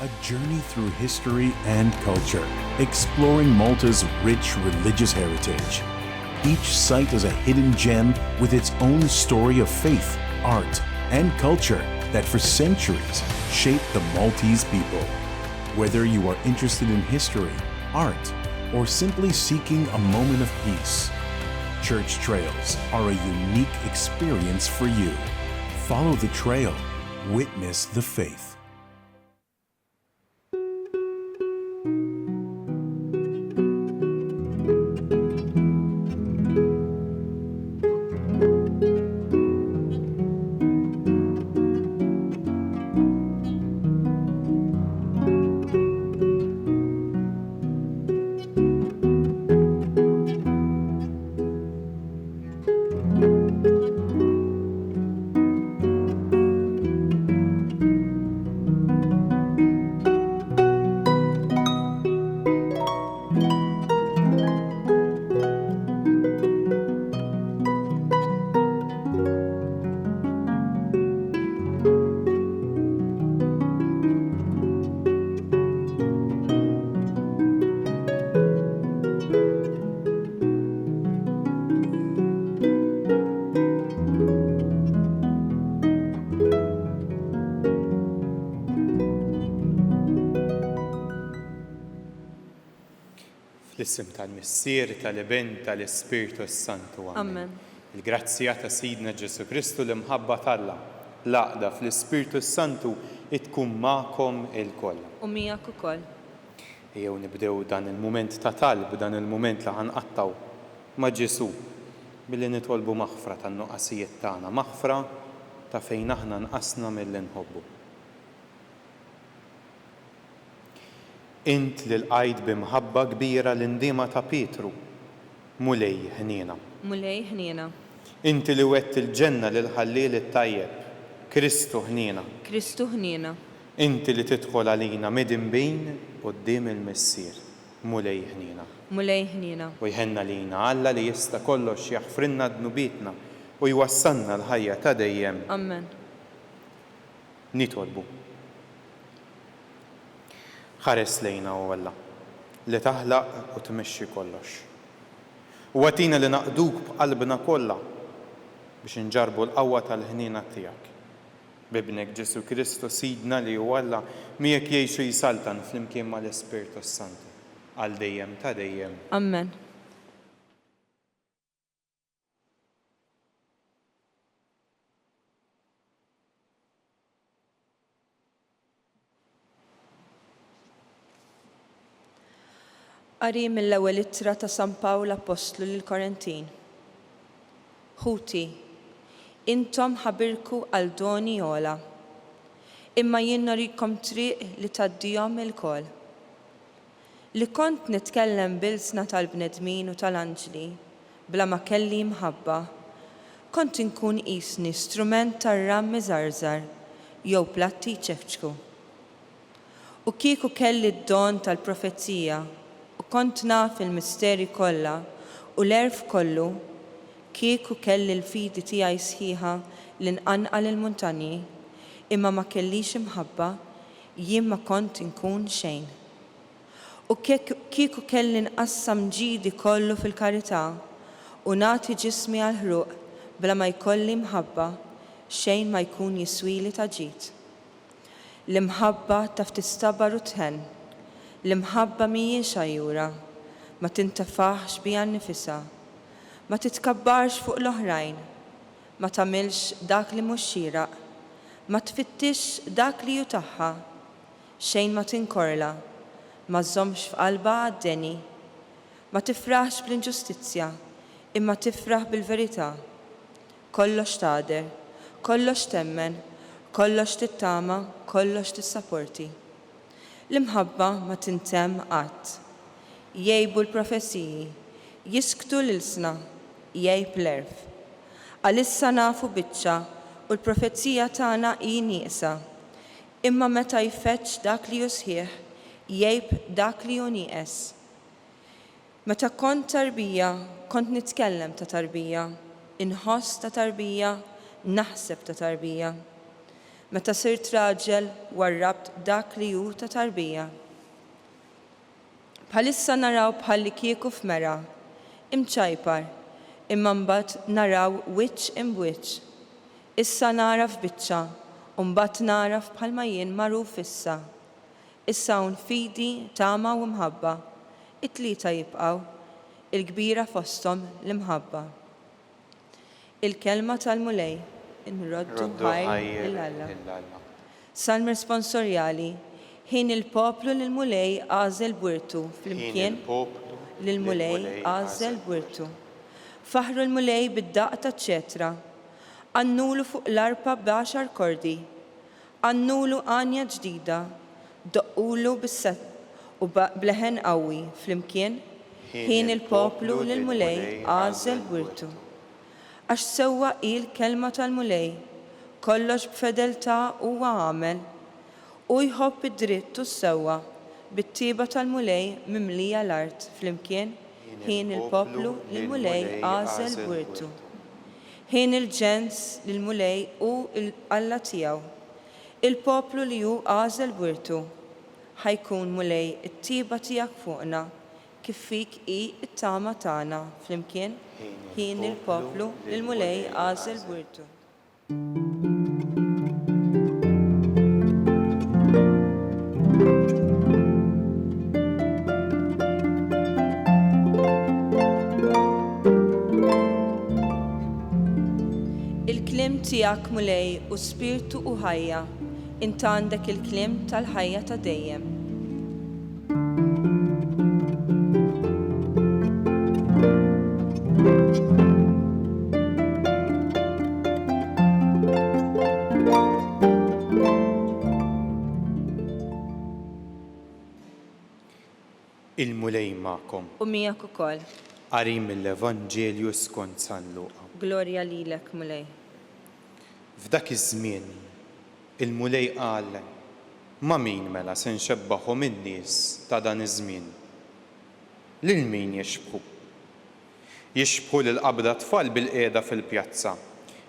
A journey through history and culture, exploring Malta's rich religious heritage. Each site is a hidden gem with its own story of faith, art, and culture that for centuries shaped the Maltese people. Whether you are interested in history, art, or simply seeking a moment of peace, church trails are a unique experience for you. Follow the trail, witness the faith. Fl-isem tal-Missier, tal-Ibn, tal-Ispiritu Santu. Amen. Il-grazzja ta' Sidna Ġesu Kristu l-imħabba tal-Alla, l-għaqda fl-Ispiritu Santu tkun magħkom il-koll. U miegħek ukoll. Ejjew nibdew dan il-mument ta' talb, dan il-mument li ħanqattaw ma' Ġesu billi nitolbu maħfra tan-nuqqasijiet tagħna, maħfra ta' fejn aħna nqasna mill-inħobbu. Int li l-qajd bimħabba kbira l-indiema ta' Pietru, mulej ħniena. Mulej ħniena. Inti li wett il-ġenna lil ħalliel it-tajjeb, Kristu ħniena. Kristu ħniena. Inti li tidħol għalina midinbejn quddiem il-Missier, mulej ħniena. Mulej ħniena. U jħenna lina Alla li jista' kollox jaħfrinna dnubietna u jwassalna l-ħajja ta' dejjem. Amen. Nitolbu. Ħares lejna u Alla li taħlaq u tmexxi kollox. U għatina li naqduk b'qalbna kollha biex nġarbu l-qawwa tal-ħniena tiegħek. Bibnek Ġesu Kristu Sidna li hu Alla miegħek jgħixu jisaltan flimkien mal-Ispiritu Santu għal dejjem ta' dejjem. Amen. Qari mill-ewwel ittra ta' San Pawl Apostlu lill-Korintin. Ħuti, intom ħabirku għal doni ola, imma jien norikom triq li tgħaddihom il-kol. Li kont nitkellem bil-sna tal-bnedmin u tal-anġli, bla ma kelli mħabba, kont inkun qisni strument tar-rammi żarżar jew platti ċefċku. U kieku kelli d-don tal-profezija, u kont naf il-misteri kollha u l-erf kollu, kieku kelli l-fidi tiegħi sħiħa li nqanqal il-muntanji, imma ma kellix imħabba, jien ma kont inkun xejn. U kieku kelli nqassam ġidi kollu fil-karità u nagħti ġismi għal ħruq bla ma jkolli mħabba, xejn ma jkun jiswili ta' ġid. L-imħabba taf tistabar u tħenn. L-imħabba mhijiex għajjura, ma tintafaħx biha nnifisha, ma titkabbarx fuq l-oħrajn, ma tagħmilx dak li mhux xieraq, ma tfittix dak li hu tagħha, xejn ma tinkorla, ma żommx f'qalbha għad-deni, ma tifraħx bl-inġustizzja, imma tifraħ bil-verità. Kollox tgħader, kollox temmen, kollox tittama, kollox tissapporti. L-imħabba ma tintemm qatt. Jgħibu l-profesiji, jisktu l-ilsna, jgħib l-erf. Għalissa nafu biċċa u l-profezija tagħna hi nieqsa. Imma meta jfettx dak li hu sħiħ, jgħib dak li hu nieqes. Meta kont tarbija, kont nitkellem ta' tarbija, inħoss ta' tarbija, naħseb ta' tarbija. Meta sirt raġel warrabt dak li hu ta' tarbija. Bħalissa naraw bħalli kieku f'mera, imċajpar, imma mbagħad naraw wiċċ imwiċċ. Issa nara f'biċċa, u mbagħad nara bħalma jien magħruf issa. Issa hawn fidi tama u mħabba, it-tlieta jibqgħu, il-kbira fosthom l-imħabba. Il-kelma tal-mulej, inroddu ħajr il-Alla. Salm responsorjali, ħin il-poplu l-mulej għażel bwirtu, flimkien l-mulej għażel bwirtu. Faħru l-mulej bid-daqq ta' ċetra, għannulu fuq l-arpa b'10 kordi, għannulu għanja ġdida, doqqulu bis-set u bleħen qawwi, flimkien ħin il-poplu l-mulej għażel bwirtu. Għax sewwa il-kelma tal-mulej, kollox b'fedeltà huwa għamel, u jħobb id-dritt u s-sewwa bit-tieba tal-mulej mimlija l-art flimkien ħin il-poplu l-mulej għażel bwirtu. Ħin il-ġens l-mulej u l-Alla tiegħu. Il-poplu li hu għażel bwirtu ħajkun mulej it-tieba tiegħek fuqna kif fik hi t-tama tagħna flimkien ħin il-poplu l-mulej għażel bwirtu. Il-klim tiegħek mulej u spirtu u ħajja, int għandek il-klim tal-ħajja ta' dejjem. Il-mulej ma'kom. U miegħek ukoll. Qari mill-Evanġelju skont San Luqa. Glorja lilek mulej. F'dak iż-żmien il-mulej qal ma' min mela se nxebbaħhom in-nies ta' dan iż-żmien. Lil min jixbħu? Jixbħu lil qabda tfal bil-qiegħda fil-pjazza.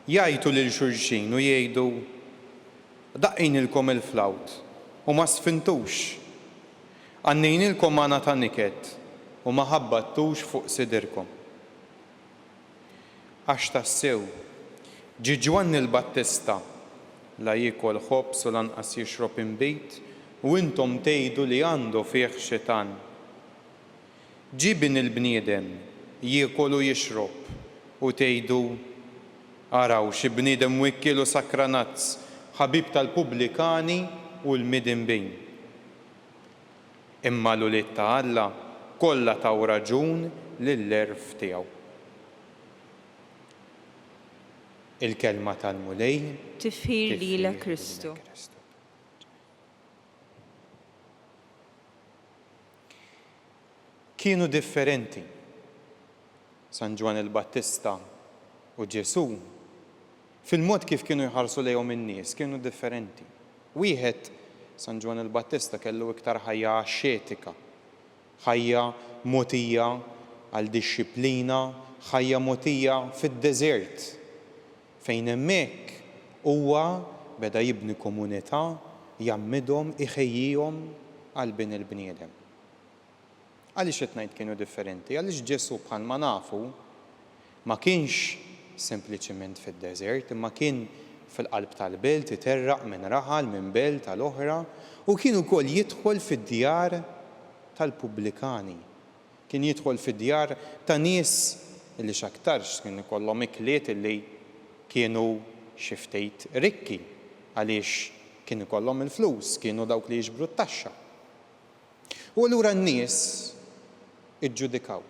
Jgħidu lil xulxin u jgħidu daqqinilkom il-flawt u ma sfintux. Għannejnilkom għana ta' niket u ma ħabbattux fuq sidirkom. Għax tassew, ġi Ġwanni l-Battista la jiekol ħobs u lanqas jixrob imbejt u intom tgħidu li għandu fih xitan. Ġi bin il-bniedem jiekol u jixrob u tgħidu araw xi bniedem wikkil u sakranazz ħabib tal-pubblikani u l-midin bejn. Imma l-uliet ta' Alla kollha taw raġun lill-erf tiegħu. Il-kelma tal-mulej Tifħir lilek Kristu. Kienu differenti San Ġwan il-Battista u Ġesu fil-mod kif kienu jħarsu lejhom in-nies, kienu differenti. Wieħed San Ġwan il-Battista kellu iktar ħajja ascetika, ħajja mogħtija għal dixxiplina, ħajja mogħtija fid-deżert fejn hemmhekk huwa beda jibni komunità, jammidhom, iħejjihom għal bin il-bniedem. Għaliex qed ngħid kienu differenti? Għaliex Ġesu bħalma nafu ma kienx sempliċement fid-deżert, imma kien fil-qalb tal-belt, iterraq minn raħal, minn belt tal-oħra, u kien ukoll jidħol fid-djar tal-pubblikani. Kien jidħol fid-djar ta' nies illi x'aktarx kien ikollhom ikliet illi kienu xi ftit rikki għaliex kien ikollhom il-flus, kienu dawk li jiġbru t-taxxa. U allura n-nies iġġudikaw.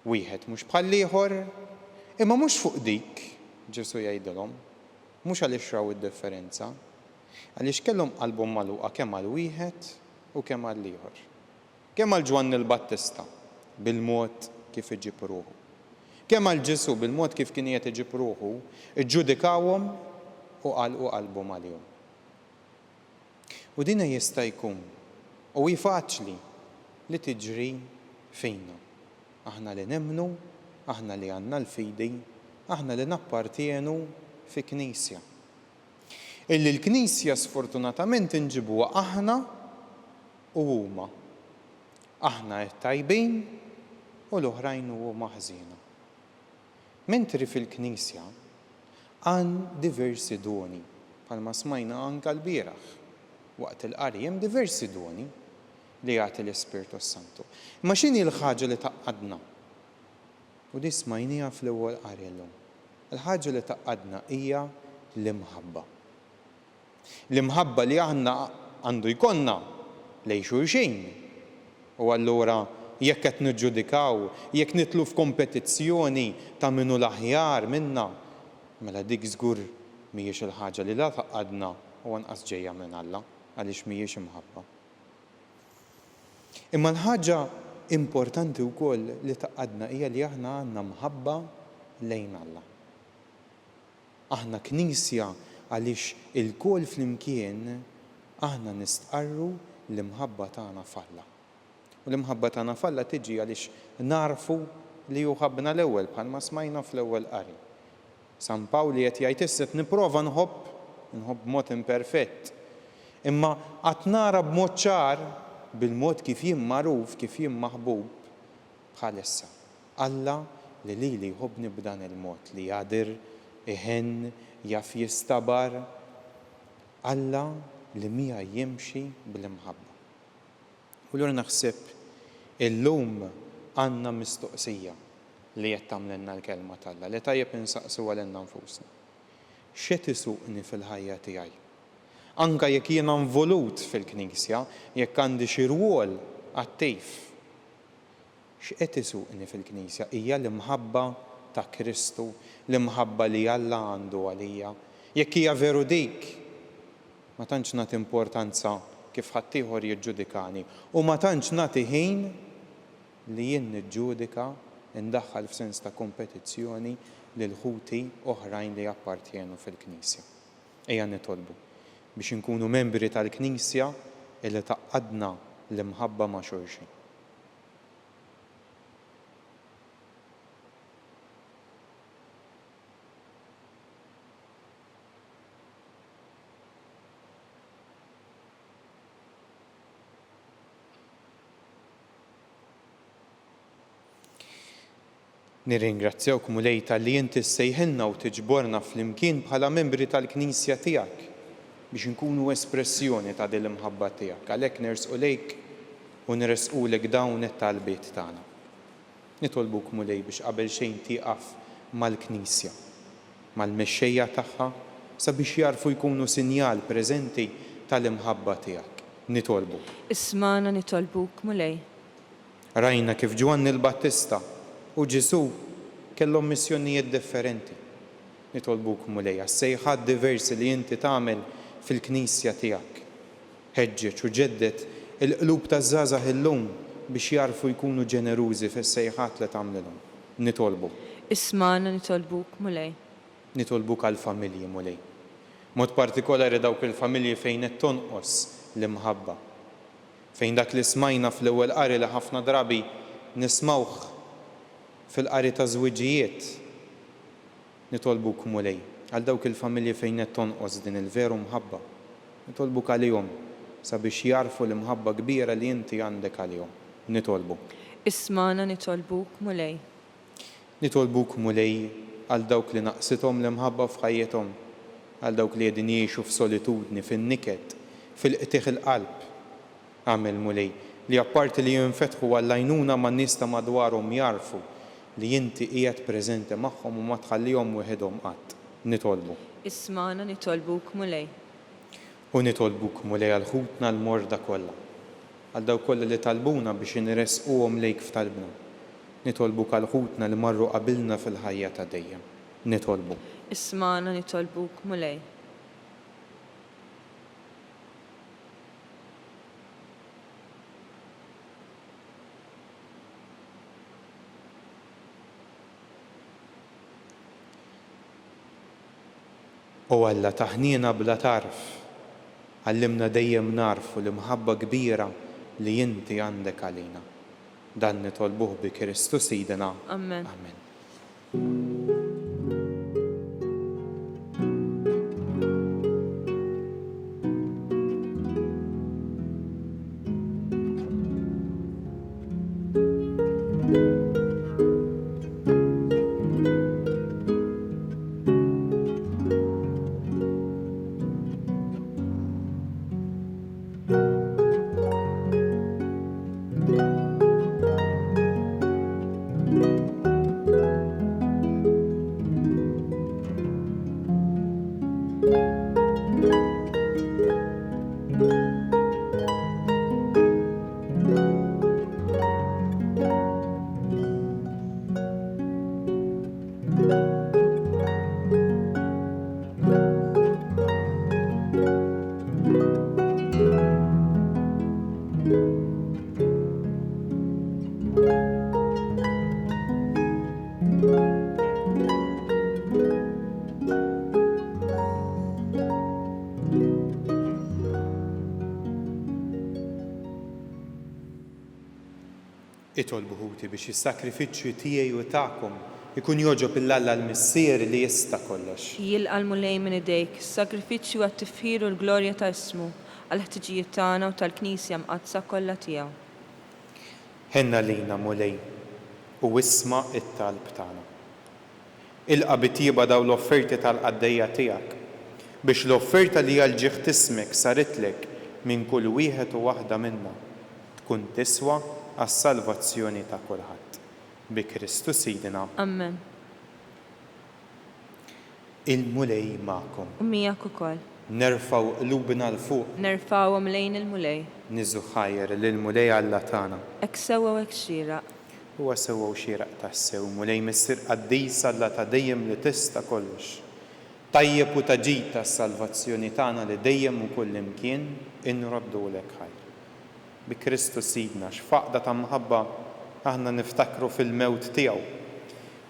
Wieħed mhux bħal ieħor, imma mhux fuq dik Ġesu jgħidilhom, mhux għaliex raw id-differenza, għaliex kellhom qalbhom magħluqa kemm għal wieħed u kemm għal ieħor. Kemm għal Ġwanni l-Battista bil-mod kif iġib ruħu. Kemm għal Ġesu bil-mod kif kien qiegħed iġib ruħu, iġġudikawhom u qalqu qalbhom għalihom. U din jista' jkun u hi faċli li tiġri fejna. Aħna li nemmnu, aħna li għandna l-fidi, aħna li nappartienu fi knisja. illi l-Knisja sfortunatament inġibuha aħna u huma. Aħna tajbin u l-oħrajn huma ħżiena. Mentri fil-Knisja għan diversi doni, bħalma smajna anke l-bieraħ waqt il-qari hemm diversi doni li jagħti l-Ispirtu Santu. Ma x'inhi l-ħaġa li taqqadna? U di smajnija fl-ewwel qari llum. Il-ħaġa li taqqadna hija l-imħabba. L-imħabba li aħna għandu jkollna lejn xulxin. U allura jekk qed niġġudikaw, jekk nitlu f'kompetizzjoni ta' minnu l-aħjar minna, mela dik żgur mhijiex il-ħaġa li la taqqadna u anqas ġejja minn Alla għaliex mhijiex imħabba. Imma l-ħaġa importanti wkoll li taqqadna hija li aħna għandna mħabba lejn Alla. Aħna Knisja għaliex il-kol flimkien aħna nistqarru l-imħabba tagħna f'Alla. U l-imħabba tagħna f'Alla tiġi għaliex narfu li hu ħabbna l-ewwel bħalma smajna fl-ewwel qari. San Pawli qed jgħid issa nipprova nħobb mod imperfett. Imma qatt nara b'mod ċar bil-mod kif jien magħruf, kif jien maħbub bħalissa. Alla li lili jħobbni b'dan il-mod li jadir, iħen, jaf jistabar. Alla li mija jimxi bil-imħabba. U l-għura naħseb illum għandna mistoqsija li qed tagħmlilna l-kelma tal-Alla li tajjeb insaqsu għalina nfusna. X'qed isuqni fil-ħajja tiegħi? Anke jekk jiena involut fil-Knisja, jekk għandi xi rwol attiv. X'qed isuqni fil-Knisja hija l-imħabba ta' Kristu, l-imħabba li Alla għandu għalija. Jekk hija veru dik, ma tantx nagħti importanza kif ħadd ieħor jiġġudikani u ma tantx nagħti ħin li jien niġġudika indaħħal f'sens ta' kompetizzjoni lil ħuti oħrajn li appartjenu fil-Knisja. Ejja nitolbu biex inkunu membri tal-Knisja illi taqqadna l-imħabba ma' xulxin. Nirringrazzjawk mulejta li inti ssejħilna u tiġborna fl-imkien bħala membri tal-Knisja tiegħek biex inkunu espressjoni ta' din l-imħabba tiegħek. Għalhekk nersqu lejk u nresqulek dawn it-talbiet tagħna. Nitolbuk mulej biex qabel xejn tieqaf mal-Knisja, mal-mexxejja tagħha sabiex jarfu jkunu sinjal preżenti tal-imħabba tiegħek. Nitolbuk. Ismana nitolbuk mulej. Rajna kif Ġwanni l-Battista u Ġesu kellhom missjonijiet differenti. Nitolbuk mulej għas-sejħat diversi li inti tagħmel fil-Knisja tiegħek. Ħeġġeġ u ġeddet il-qlub taż-żgħażagħ illum biex jarfu jkunu ġenerużi fis-sejħat li tagħmlilhom. Nitolbuk. Ismana nitolbuk mulej. Nitolbuk għall-familji mulej. Mod partikolari dawk il-familji fejn qed tonqos l-imħabba. Fejn dak li smajna fl-ewwel qari li ħafna drabi nismawh fil-qari ta' żwiġijiet. Nitolbuk mulej għal dawk il-familji fejn qed tonqos din il-veru mħabba. Nitolbuk għalihom sabiex jarfu l-imħabba kbira li inti għandek għalihom. Nitolbuk. Ismana nitolbuk mulej. Nitolbuk mulej għal dawk li naqsithom l-imħabba f'ħajjithom, għal dawk li qegħdin jgħixu f'solitudni, fin-niked, fil-qtieħ il-qalb. Għamel mulej li apparti li jinfetħu għall-għajnuna man-nies ta' madwarhom jarfu li inti qiegħed preżenti magħhom u ma tħallihom weħedhom qatt. Nitolbu. Ismana nitolbuk mulej. U nitolbuk mulej għal ħutna l-morda kollha. Għal dawk kollha li talbuna biex inresquhom lejk f'talbna. Nitolbuk għal ħutna li marru qabilna fil-ħajja ta' dejjem. Nitolbu. Ismana nitolbuk mulej. U Alla taħnina bla tarf, għallimna dejjem narfu l-imħabba kbira li inti għandek għalina. Dan nitolbuh bi Kristu Sidina. Amen. Amen. Itolbu ħuti biex is-sakrifiċċju tiegħi u tagħkom ikun joġob il-Alla l-Missier li jista' kollox. Jilqa' l-mulej minn idejk, is-sagrifiċċju għat-tifħir u l-glorja ta' ismu għall-ħtiġijiet tagħna u tal-Knisja mqazza kollha tiegħu. Ħenna lina mulej u isma' it-talb tagħna. Ilqa' bittieba daw l-offerti tal-qaddejja tiegħek biex l-offerta li għal-ġieħ tismek saritlek minn kull wieħed u waħda minna tkun tiswa għas-salvazzjoni ta' kulħadd. Bi Kristu Sidina. Amen. Il-mulej magħkom. U miegħek ukoll. Nerfaw qlubna l fuq. Nerfawhom lejn il-mulej. Niżu ħajjer lill-mulej Alla tagħna. Hekk sewwa u hekk xieraq. Huwa sewwa u xieraq tassew mulej missier qaddis Alla ta' dejjem li tista' kollox. Tajjeb u taġid tas-salvazzjoni tagħna li dejjem u kull imkien inroddulek ħajr. Bi Kristu Sidna x'faqda ta' mħabba aħna niftakru fil-mewt tiegħu.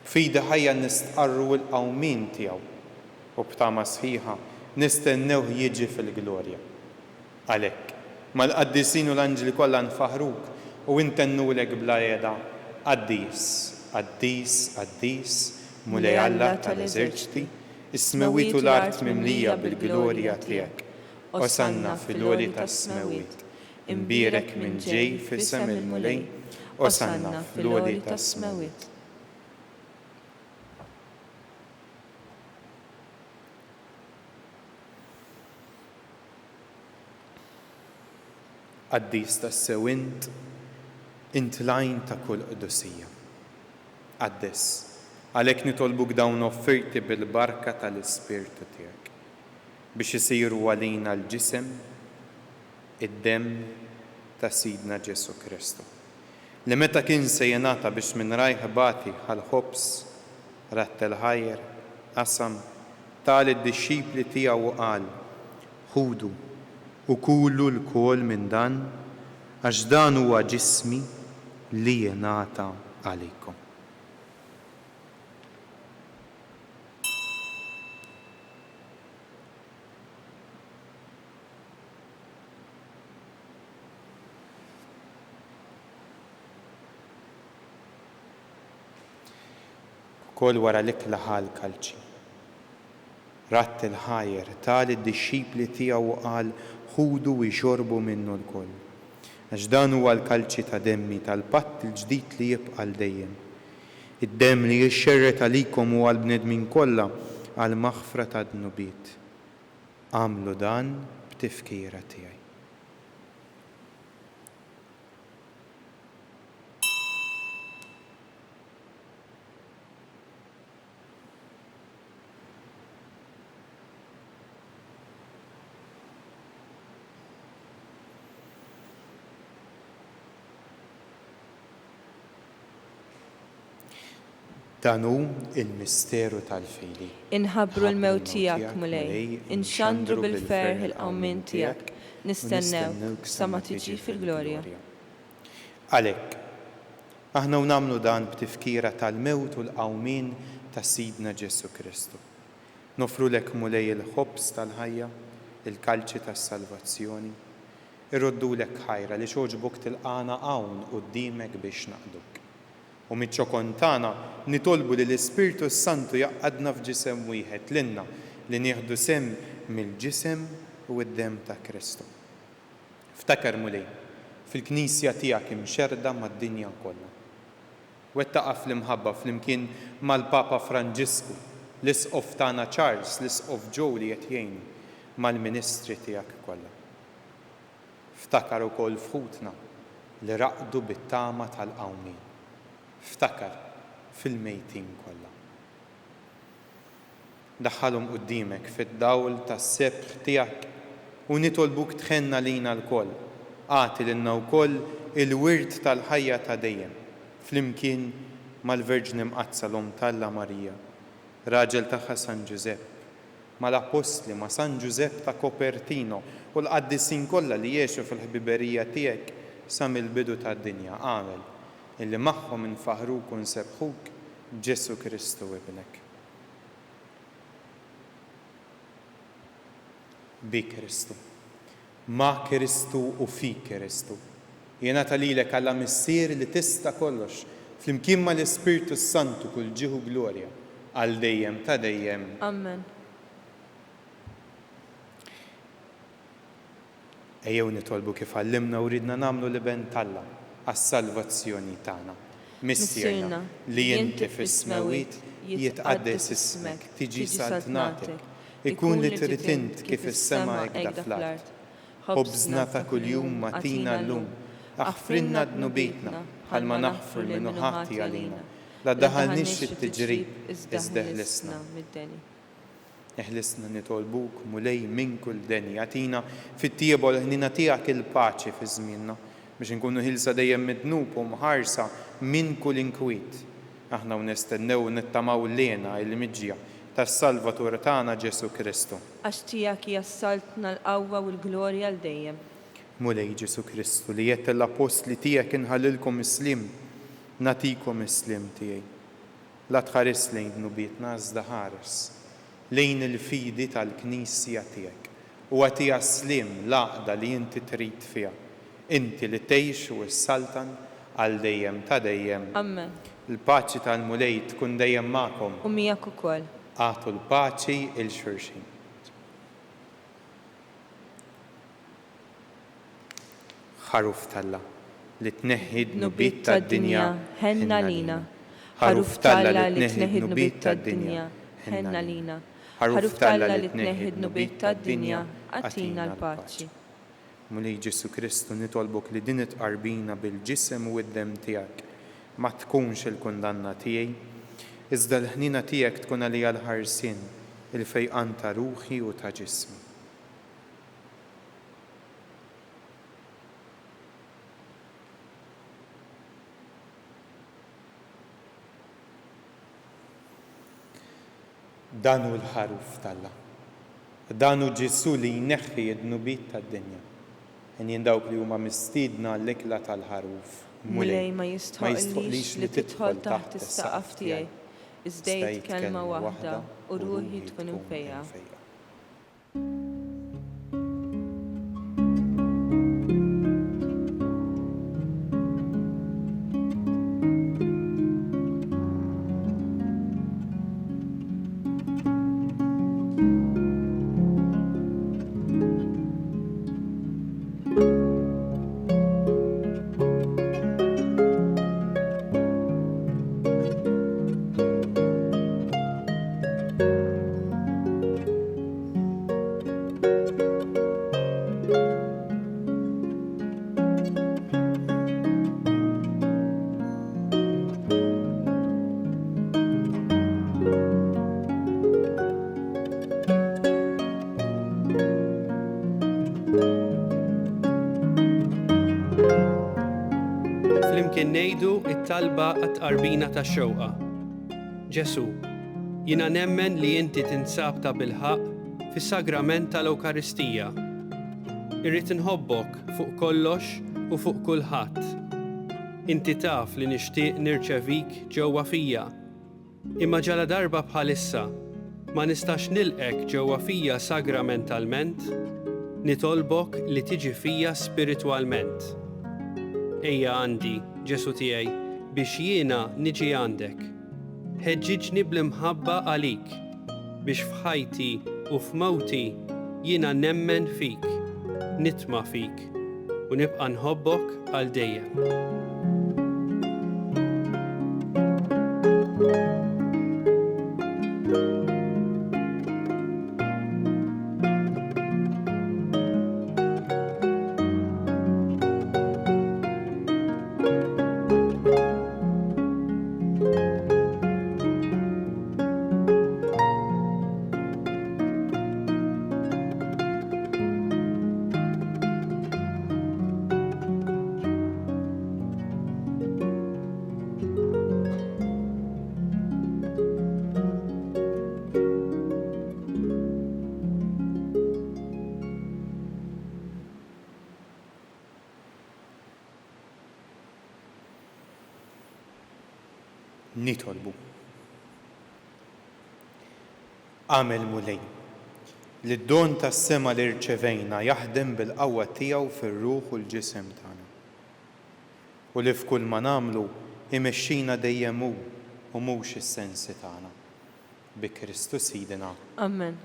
B'fida ħajja nistqarru l-qawmin tiegħu u b'tama sħiħa nistennewh jiġi fil-glorja. Għalhekk, mal-qaddisin u l-anġli kollha nfaħruk u intennulek bla jeda qaddis, qaddis, qaddis, mulej Alla tal-eżerċiti, is-smewit u l-art mimlija bil-glorja tiegħek. Osanna fil-għoli tas-smewit, imbierek minn ġej f'isem il-mulej, Osanna fil-għoli tas-smewit. Qaddis tas-sewint, intlajn ta' kull qdusija. Qaddis, għalhekk nitolbuk dawn offerti bil-barka tal-Ispirtu tiegħek biex isiru għalina l-ġisem, id-dem ta' Sidna Ġesu Kristu. Li meta kien se jingħata biex minn rajħ bati ħal-ħobs, rattel ħajjer, qasam, tal id-dixxipli tiegħu u qal, ħudu u kulu l-kol minn dan, għax dan huwa ġismi li jingħata għalikom. Kol wara l-ikla ħal kalċi. Ratt il-ħajjer tal id-dixxipli tiegħu u qal ħudu u jxorbu minnu l-koll. Għax dan huwa l-kalċi ta' demmi tal-patt il-ġdid li jibqa' dejjem. Id-demm li jixxerret għalikom u għall-bnedmin kollha għal maħfra ta' dnubiet. Għamlu dan b'tifkira tiegħi. Danu il-misteru tal-fili. Inħabbru l-mewt tiegħek mulej, inxandru bil-ferħ il-qawmin tiegħek, nistennew sa ma tiġi fil-glorja. Għalhekk, aħna nagħmlu dan b'tifkira tal-mewt u l-qawmin ta' Sidna Ġesu Kristu. Nofrulek mulej il-ħobs tal-ħajja, il-kalċi tas-salvazzjoni, irroddulek ħajra li xoġbok tilqana hawn quddiemek biex naqduk. U mit-ċokontana nitolbu li l-Ispirtu Santu jaqadna f'ġisem wieħed lilna li nieħdu sem mill-ġisem u d-dem ta' Kristu. Ftakar mulej, fil-Knisja tiegħek imxerda mad-dinja kollha. Wettaqa' fl-imħabba flimkien mal-Papa Franġisku, l-Isqof tagħna Charles, l-Isqof Joe li qed jgħinu mal-Ministri tiegħek kollha. Ftakar ukoll fħutna li raqdu bit-tama tal-qawmin. Ftakar fil-mejtin kollha. Daħħalhom quddiemek fid-dawl tas-sebħ tiegħek u nitolbuk tħenna lina l-koll. Għati lilna wkoll il-wirt tal-ħajja ta' dejjem flimkien mal-Verġni Mqazza l-Om Alla Marija, raġel tagħha San Ġusepp, mal-Apostli ma' San Ġusepp ta' Kopertino u l-qaddisin kollha li jgħixu fil-ħbiberija tiegħek sa mill-bidu tad-dinja. Għamel illi magħhom infaħruk u nsebħuk Ġesu Kristu ibnek. Bi Kristu, ma' Kristu u fi Kristu, Jingħata lilek Alla missier li tista' kollox flimkien mal-Ispiritu Santu kull ġieħu glorja għal dejjem ta' dejjem. Amen. Ejjew nitolbu kif għallimna u ridna nagħmlu li ben Alla għas-salvazzjoni tagħna. Missierna li inti fis-smawiet jitqaddes ismek, tiġi saltnatek, ikun li trid int kif is-sema hekk fl-art. Ħobżna ta' kuljum matina llum, aħfrinna dnubietna bħalma naħfru li nuħati għalina. La daħalniex fit-tiġrib iżda ħlisna mid-deni. Eħlisna nitolbuk mulej minn kull deni, għatina fit-tieba u l-ħnina tiegħek il-paċi fi żmienna biex inkunu ħilsa dejjem mid-dnub u mħarsa minn kull inkwiet. Aħna nistennew nittamaw lena il-miġġija tas-Salvatur tagħna Ġesu Kristu. Għax tiegħek hija s-saltna l-qawwa u l-glorja għal dejjem. Mulej Ġesu Kristu li jett l-apostli tiegħek inħallilkom islim, natikom islim tiegħi. La tħares lejn dnubietna iżda ħares lejn il-fidi tal-Knisja tiegħek u għatija slim l-għaqda li inti trid fiha. Inti li tgħix u s-saltan għal dejjem ta' dejjem. Amen. Il-paċi tal-mulej tkun dejjem magħkom. U miegħek ukoll. Għatu l-paċi il-xulxin. Ħaruf Alla li tneħħi d-nubiet tad-dinja ħenna lina. Ħaruf Alla li tneħħi d-nubiet tad-dinja ħenna lina. Ħaruf Alla li tneħħi d-nubiet tad-dinja għatina l-paċi. Mulej Ġesu Kristu nitolbok li din itqarbina bil-ġisem u d-dem tiegħek ma tkunx il-kundanna tiegħi, iżda l-ħnina tiegħek tkun għalija l-ħarsien il-fejqan ta' ruħi u ta' ġismi. Danu l-ħaruf Alla. Danu Ġesu li jneħħi d-nubiet tad-dinja. Jien dawk li huma mistiedna l-ikla tal-ħaruf. Mulej ma jistħoqlix li tidħol taħt is-saqaf tiegħi. Iżdejt kelma waħda u ruħi tkun imfejja. Flimkien ngħidu t-talba għat-tqarbina tax-xewqa. Ġesu, jiena nemmen li inti tinsab ta' bilħaq fis-sagrament tal-Ewkaristija. Irrid inħobbok fuq kollox u fuq kulħadd. Inti taf li nixtieq nirċevik ġewwa fija. Imma ġala darba bħalissa ma nistax nilqek ġewwa fija sagramentalment, nitolbok li tiġi fija spiritwalment. Ejja għandi, Ġesu tiegħi, biex jiena niġi għandek. Ħeġġiġni bl-imħabba għalik, biex f'ħajti u f'mawti jiena nemmen fik, nitma' fik u nibqa' nħobbok għal dejjem. Nitolbu. Għamel mulej li d-don tas-sema li rċevejna jaħdem bil-qawwa tiegħu fir-ruħ u l-ġisem tagħna. u li f'kull ma nagħmlu imexxina dejjem hu u mhux is-sensi tagħna. Bi Kristu Sidina. Amen.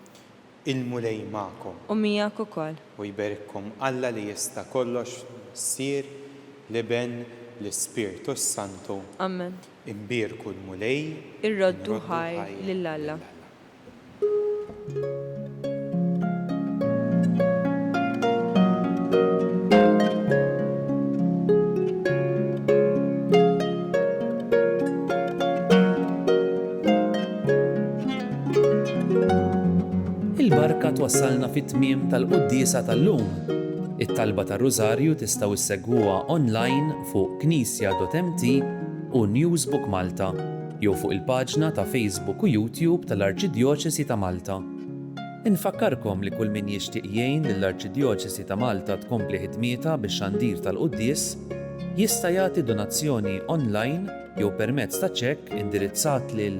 Il-mulej magħkom. U miegħek ukoll. U jberikkom Alla li jista' kollox, Sier, l-Iben, l-Ispirtu Santu. Amen. Imbierku l-mulej. Irroddu ħaj lill-Alla. Il-barka twassalna fit-tmiem tal-quddiesa tal-lum. It-talba tar-Rużarju tistgħu issegwuha online fuq knisja.mt u Newsbook Malta jew fuq il-paġna ta' Facebook u YouTube tal-Arċidjoċesi ta' Malta. Infakkarkom li kull min jixtieq jgħin lill-Arċidjoċesi ta' Malta tkompli ħidmietha bix-xandir tal-quddies jista' jagħti donazzjoni online jew permezz ta' ċekk indirizzat lil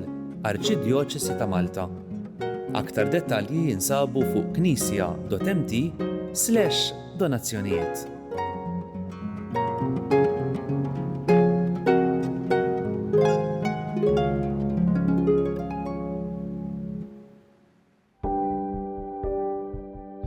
Arċidjoċesi ta' Malta. Aktar dettalji jinsabu fuq knisja.mt/donazzjonijiet.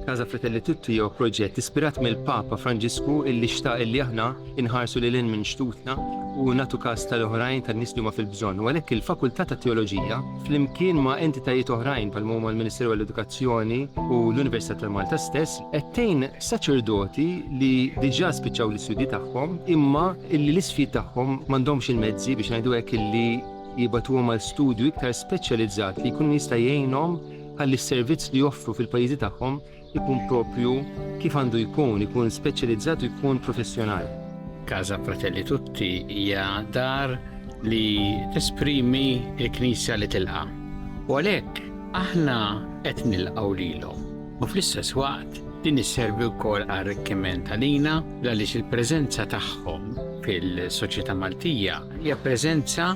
Casa Fratelli Tutti jew proġett ispirat mill-Papa Franġisku illi xtaq illi aħna inħarsu lil minn xtutna u nagħtu każ tal-oħrajn tan-nies li huma fil-bżonn. U għalhekk il-Fakultà ta' Teoloġija flimkien ma' entitajiet oħrajn bħal huma l-Ministeru għall-Edukazzjoni u l-Università ta' Malta stess qed tgħin saċerdoti li diġà spiċċaw l-istudji tagħhom imma illi l-isfid tagħhom m'għandhomx il-mezzi biex ngħidu hekk illi jibatuhom għal studju iktar speċjalizzat li jkun jista' jgħinhom ħalli s-servizz li joffru fil-pajjiżi tagħhom ikun propju kif għandu jkun speċjalizzat u jkun professjonali. Casa Fratelli Tutti hija dar li tesprimi l-Knisja li tilqa'. U għalhekk aħna qed nilqgħu lilhom. U fl-istess waqt din isservi wkoll għar-arricchiment għalina għaliex il-preżenza tagħhom fil-soċjetà Maltija hija preżenza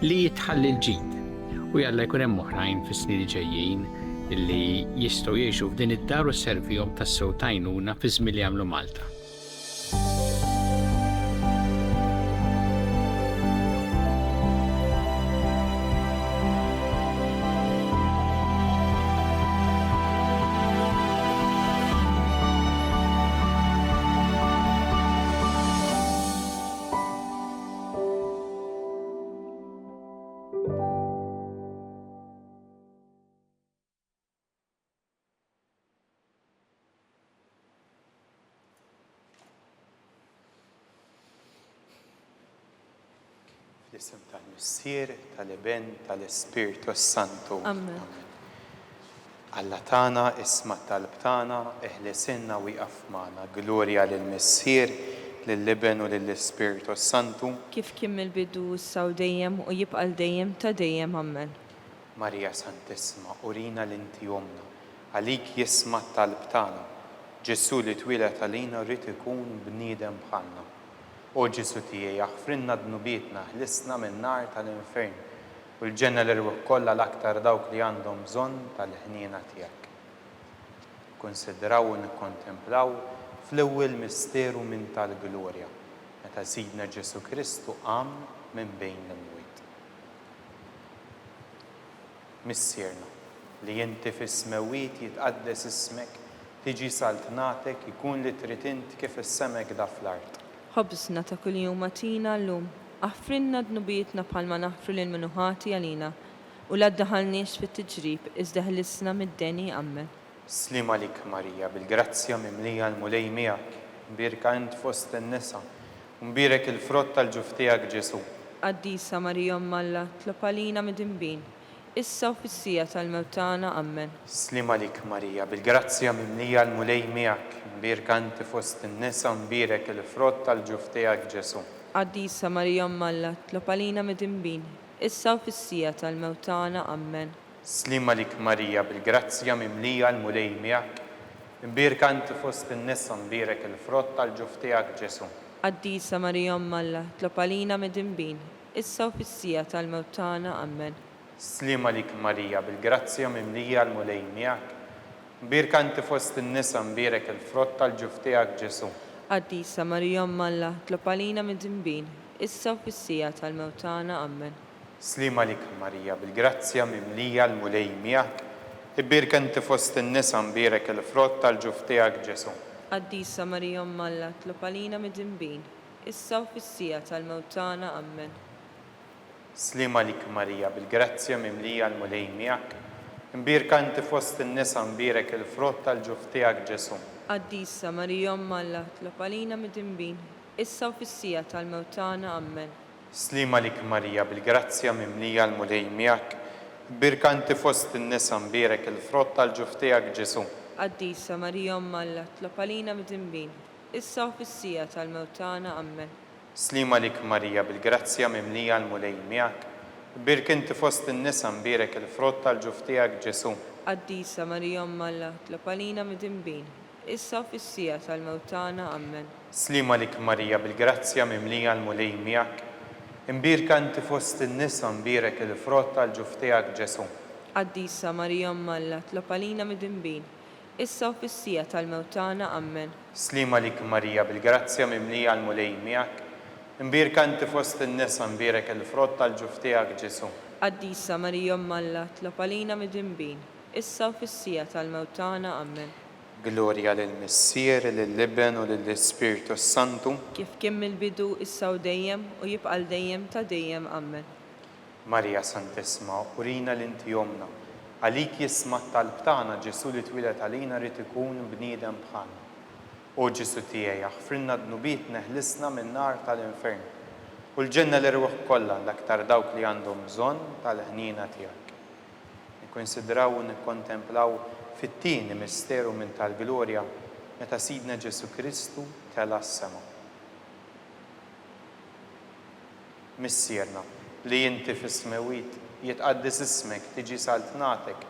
li tħalli l-ġid. U jalla jkun hemm oħrajn fis-snin li ġejjin illi jistgħu jgħixu f'din id-dar u sservihom tas-sew tajnuna fi żmien li jagħmlu Malta. L-isem tal-Missier, tal-Iben, tal-Ispirtu Santu. Amen. Alla tagħna isma' talb tagħna eħlisinna u jqaf magħna. Glorja lill-Missier, lill-Iben u lill-Ispirtu Santu. Kif kien mill-bidu issa u dejjem u jibqa' dejjem ta' dejjem. Amen. Marija Santissima, urina l-inti omna, għalik jisma' talb tagħna. Ġesu li twilet għalina rrid ikun bniedem bħalna. O Ġesu tiegħi aħfrinna dnubietna, ħlisna min-nar tal-infern u l-ġenna l-irwieq kollha l-aktar dawk li għandhom bżonn tal-ħniena tiegħek. Konsidraw u nikkontemplaw fl-ewwel misteru minn tal-glorja meta żidna Ġesu Kristu qam minn bejn l-imwiet. Missierna li inti fis-smewiet jitqaddes ismek, tiġi saltnatek, ikun li trid int kif is-semek da fl-art. Ħobsna ta' kuljum matina llum, aħfrinna dnubietna bħalma naħfru lil minuħati għalina u la ddaħalniex fit-tiġrib iżda ħlisna mid-deni. Amen. Slima lik Marija, bil-grazzja mimlija l-mulej miegħek, mbirka int fost in-nisa, u mbirek il-frott tal-ġuf tiegħek Ġesu. Qaddisa Marija Omm Alla, tlob għalina mid-imbin, issa u fis-sija tal-mewt tagħna. Amen. Slima lik Marija, bil-grazzja mimlija l-mulej miegħek, mbirka int fost in-nisa, mbirek il-frott tal-ġuf tiegħek Ġesu. Qaddisa Marija Omm Alla, tlob għalina mid-imbin, issa u fis-sija tal-mewt tagħna. Amen. Slima lik Marija, bil-grazzja mimlija l-mulej miegħek, mbirka int fost in-nisa, mbirek il-frott tal-ġuf tiegħek Ġesu. Qaddisa Marija Omm Alla, tlob għalina mid-imbin, issa u fis-sija tal-mewt tagħna. Amen. Slima lik Marija, bil-grazzja mimlija l-mulej miegħek, mbirka int fost in-nisa, mbirek il-frott tal-ġuf tiegħek Ġesu. Qaddisa Marija Umma Alla, tlob għalina mid-dinbin, issa u fis-sija tal-mewt tagħna. Amen. Slima lik Marija, bil-grazzja mimlija l-mulej miegħek, ibbirka inti fost in-nisa mbierek il-frott tal-ġuf tiegħek Ġesu. Qaddisa Marija Umma Alla, tlob għalina mid-dinbin, issa u fis-sija tal-mewt tagħna. Amen. Slima lik Marija, bil-grazzja mimlija l-mulej miegħek, imbirka inti fost in-nisa mbierek il-frott tal-ġuf tiegħek Ġesu. Qaddisa Marija Umma Alla, tlob għalina mid-dinbin, issa u fis-sija tal-mewt tagħna. Amen. Slima lik Marija, bil-grazzja mimlija l-mulej miegħek, ibbirka inti fost in-nisa mbierek il-frott tal-ġuf tiegħek Ġesu. Qaddisa Marija Umma Alla, tlob għalina mid-dinbin, issa u fis-sija tal-mewt tagħna. Amen. Slima lik Marija, bil-grazzja mimlija l-mulej miegħek, ibbirka inti fost in-nisa mbierek il-frott tal-ġuf tiegħek Ġesu. Qaddisa Marija Umma Alla, tlob għalina mid-dinbin, issa u fis-sija tal-mewt tagħna. Amen. Slima lik Marija, bil-grazzja mimlija l-mulej miegħek, imbirka inti fost in-nisa mbierek il-frott tal-ġuf tiegħek Ġesu. Qaddisa Marija Umma Alla, tlob għalina mid-dinbin, issa u fis-sija tal-mewt tagħna. Amen. Slima lik Marija, bil-grazzja mimlija l-mulej miegħek, imbirka inti fost in-nisa mbierek il-frott tal-ġuf tiegħek Ġesu. Qaddisa Marija Umma Alla, tlob għalina mid-dinbin, issa u fis-sija tal-mewt tagħna. Amen. Glorja lill-Missier, lill-Ibn u lill-Ispiritu Santu, Kif kien mill-bidu issa u dejjem u jibqa' dejjem ta' dejjem. Amen. Marija Santissima, urina l-inti jomna, għalik jisma' talb tagħna Ġesu li twilet għalina rid ikun bniedem bħalna. O Ġesu tiegħi, aħfrilna d-nubiet neħlisna min-nar tal-infern. U l-ġenna l-irwaħ kollha l-aktar dawk li għandhom bżonn tal-ħnina tiegħek. Nikkonsidraw u nikkontemplaw fit-tieni misteru minn tal-glorja meta Sidna Ġesu Kristu tela s-sema. Missierna, li inti fis-smewit jitqaddis ismek, tiġi saltnatek,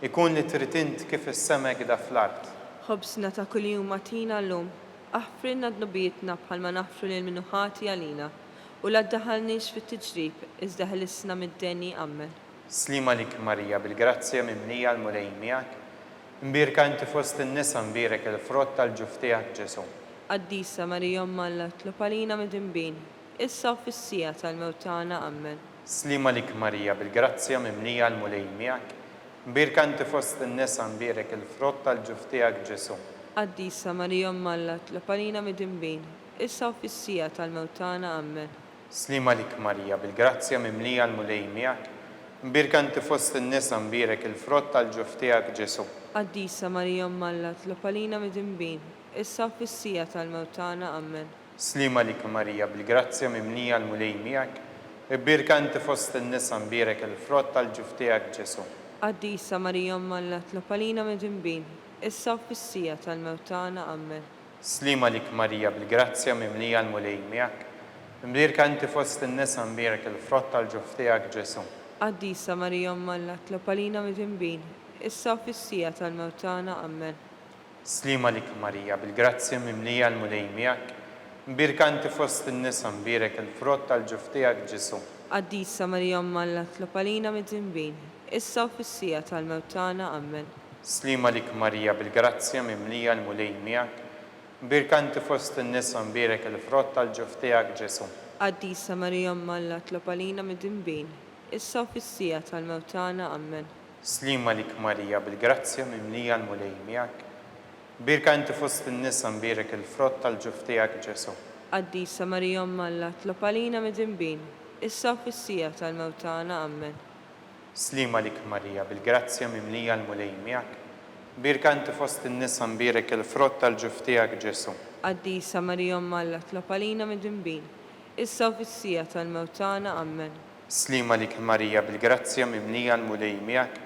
ikun li trid int kif is-semek da fl-art. Ħobsna ta' kuljum atina llum, aħfrilna d-nubietna bħalma naħfru lil minuħati għalina u la ddaħħalniex fit-tiġrib iżda ħlisna mid-denni. Amen. Slima lik Marija, bil-grazzja mimlija l-mulej miegħek, imbirka inti fost in-nisa mbierek il-frott tal-ġuf tiegħek Ġesu. Qaddisa Marija Umma Alla, tlob għalina mid-dinbin, issa u fis-sija tal-mewt tagħna. Amen. Slima lik Marija, bil-grazzja mimlija l-mulej miegħek, imbirka inti fost in-nisa mbierek il-frott tal-ġuf tiegħek Ġesu. Qaddisa Marija Umma Alla, tlob għalina mid-dinbin, issa u fis-sija tal-mewt tagħna. Amen. Slima lik Marija, bil-grazzja mimlija l-mulej miegħek, imbirka inti fost in-nisa mbierek il-frott tal-ġuf tiegħek Ġesu. Qaddisa Marija Umma Alla, tlob għalina mid-dinbin, issa u fis-sija tal-mewt tagħna. Amen. Slima lik Marija, bil-grazzja mimlija l-mulej miegħek, ibbirka inti fost in-nisa mbierek il-frott tal-ġuf tiegħek Ġesu. Qaddisa Marija Umma Alla, tlob għalina mid-dinbin, issa u fis-sija tal-mewt tagħna. Amen. Slima lik Marija, bil-grazzja mimlija l-mulej miegħek, imbirka inti fost in-nisa mbierek il-frott tal-ġuf tiegħek Ġesu. Qaddisa Marija Umma Alla, tlob għalina mid-dinbin, issa u fis-sija tal-mewt tagħna. Amen. Slima lik Marija, bil-grazzja mimlija l-mulej miegħek, imbirka inti fost in-nisa mbierek il-frott tal-ġuf tiegħek Ġesu. Qaddisa Marija Umma Alla, tlob għalina mid-dinbin, issa u fis-sija tal-mewt tagħna. Amen. Slima lik Marija, bil-grazzja mimlija l-mulej miegħek, imbirka inti fost in-nisa mbierek il-frott tal-ġuf tiegħek Ġesu. Qaddisa Marija Umma Alla, tlob għalina mid-dinbin, issa u fis-sija tal-mewt tagħna. Amen. Slima lik Marija, bil-grazzja mimlija l-mulej miegħek, imbirka inti fost in-nisa mbierek il-frott tal-ġuf tiegħek Ġesu. Qaddisa Marija Umma Alla, tlob għalina mid-dinbin, issa u fis-sija tal-mewt tagħna. Amen. Slima lik Marija, bil-grazzja mimlija l-mulej miegħek, imbirka inti fost in-nisa mbierek il-frott tal-ġuf tiegħek Ġesu. Qaddisa Marija Umma Alla, tlob għalina mid-dinbin, issa u fis-sija tal-mewt tagħna. Amen. Slima lik Marija, bil-grazzja mimlija l-mulej miegħek,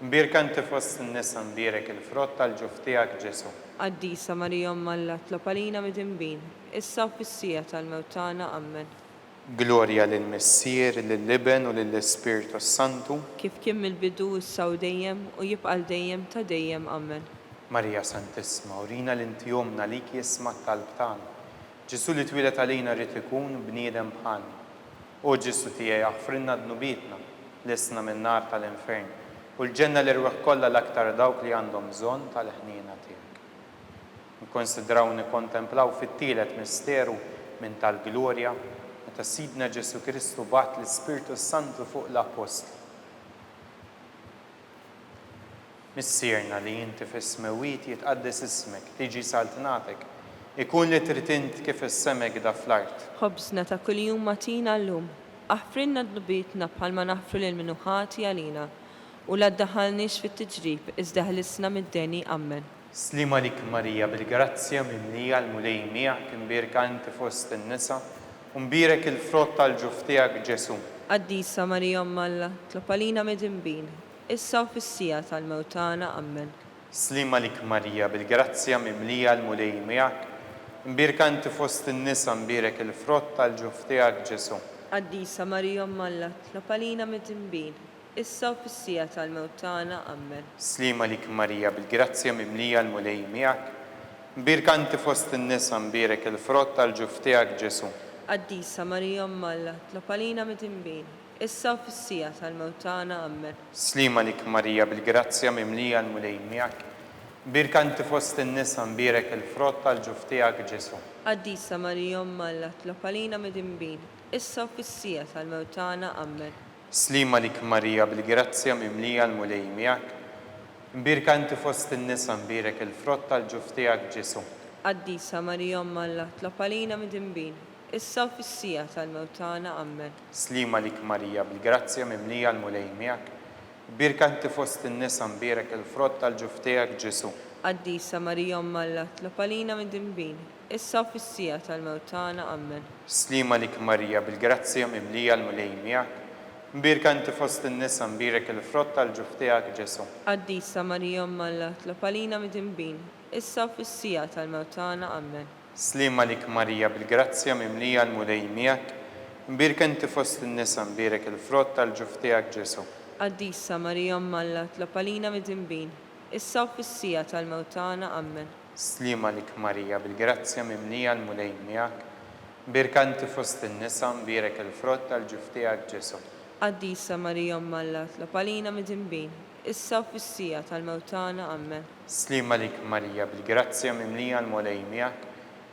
imbirka inti fost in-nisa mbierek il-frott tal-ġuf tiegħek Ġesu. Qaddisa Marija Umma Alla, tlob għalina mid-dinbin, issa u fis-sija tal-mewt tagħna. Amen. Glorja lill-Missier, lill-Ibn u lill-Ispiritu Santu, Kif kien mill-bidu issa u dejjem u jibqa' dejjem ta' dejjem. Amen. Marija Santissima, urina l-inti jomna lik jisma' talb tagħna. Ġesu li twilet għalina rid ikun bniedem bħalna. O Ġesu tiegħi, aħfrilna d-nubietna, lisna min-nar tal-infern, u l-ġenna l-irwaħ kollha l-aktar dawk li għandhom bżonn tal-ħnina tiegħek. Nkonsidraw nikkontemplaw fit-tielet misteru minn tal-glorja meta Sidna Ġesu Kristu bagħat l-Ispirtu Santu fuq l-Apostli. Missierna li inti fis-smewiet jitqaddes ismek, tiġi saltnatek, ikun li trid int kif is-semek da fl-art. Ħobżna ta' kuljum matina llum, aħfrinna d-nubietna bħalma naħfru lil min hu ħati għalina u la ddaħħalniex fit-tiġrib iżda ħlisna mid-deni ammen. Slima lik Marija bil-grazzja mimlija l-mulej miegħek imbierka inti fost in-nisa u mbierek il-frott tal-ġuf tiegħek Ġesu. Qaddisa Marija Omm Alla, tlob għalina midinbin, issa u fis-sija tal-mewt tagħna ammen. Slima lik Marija bil-grazzja mimlija l-mulej miegħek imbierka inti fost in-nisa mbierek il-frott tal-ġuf tiegħek Ġesu. Qaddisa Marija Omm Alla, tlob għalina midinbin, issa u fis-sija tal-mewt tagħna ammen. Slima lik Marija bil-grazzja mimlija l-mulej miegħek imbierka inti fost in-nisa mbierek il-frott tal-ġuf tiegħek Ġesu. Qaddisa Marija Omm Alla, tlob għalina midinbin, issa u fis-sija tal-mewt tagħna ammen. Slima lik Marija bil-grazzja mimlija l-mulej miegħek imbierka inti fost in-nisa mbierek il-frott tal-ġuf tiegħek Ġesu. Qaddisa Marija Omm Alla, tlob għalina midinbin, issa u fis-sija tal-mewt tagħna ammen. Slima lik Marija bil-grazzja mimlija l-mulej miegħek imbierka inti fost in-nisa mbierek il-frott tal-ġuf tiegħek Ġesu. Qaddisa Marija Omm Alla, tlob għalina midinbin, issa u fis-sija tal-mewt tagħna ammen. Slima lik Marija bil-grazzja mimlija l-mulej miegħek imbierka inti fost in-nisa mbierek il-frott tal-ġuf tiegħek Ġesu. Qaddisa Marija Omm Alla, tlob għalina midinbin, issa u fis-sija tal-mewt tagħna ammen. Slima lik Marija bil-grazzja mimlija l-mulej miegħek imbierka inti fost in-nisa mbierek il-frott tal-ġuf tiegħek Ġesu. Qaddisa Marija Omm Alla, tlob għalina midinbin, issa u fis-sija tal-mewt tagħna ammen. Slima lik Marija bil-grazzja mimlija l-mulej miegħek imbierka inti fost in-nisa mbierek il-frott tal-ġuf tiegħek Ġesu. Qaddisa Marija Omm Alla, tlob għalina midinbin, issa u fis-sija tal-mewt tagħna ammen. Slima lik Marija bil-grazzja mimlija l-mulej miegħek imbierka inti fost in-nisa mbierek il-frott tal-ġuf tiegħek Ġesu. Qaddisa Marija Omm Alla, tlob għalina midinbin, issa u fis-sija tal-mewt tagħna ammen. Slima lik Marija bil-grazzja mimlija l-mulej miegħek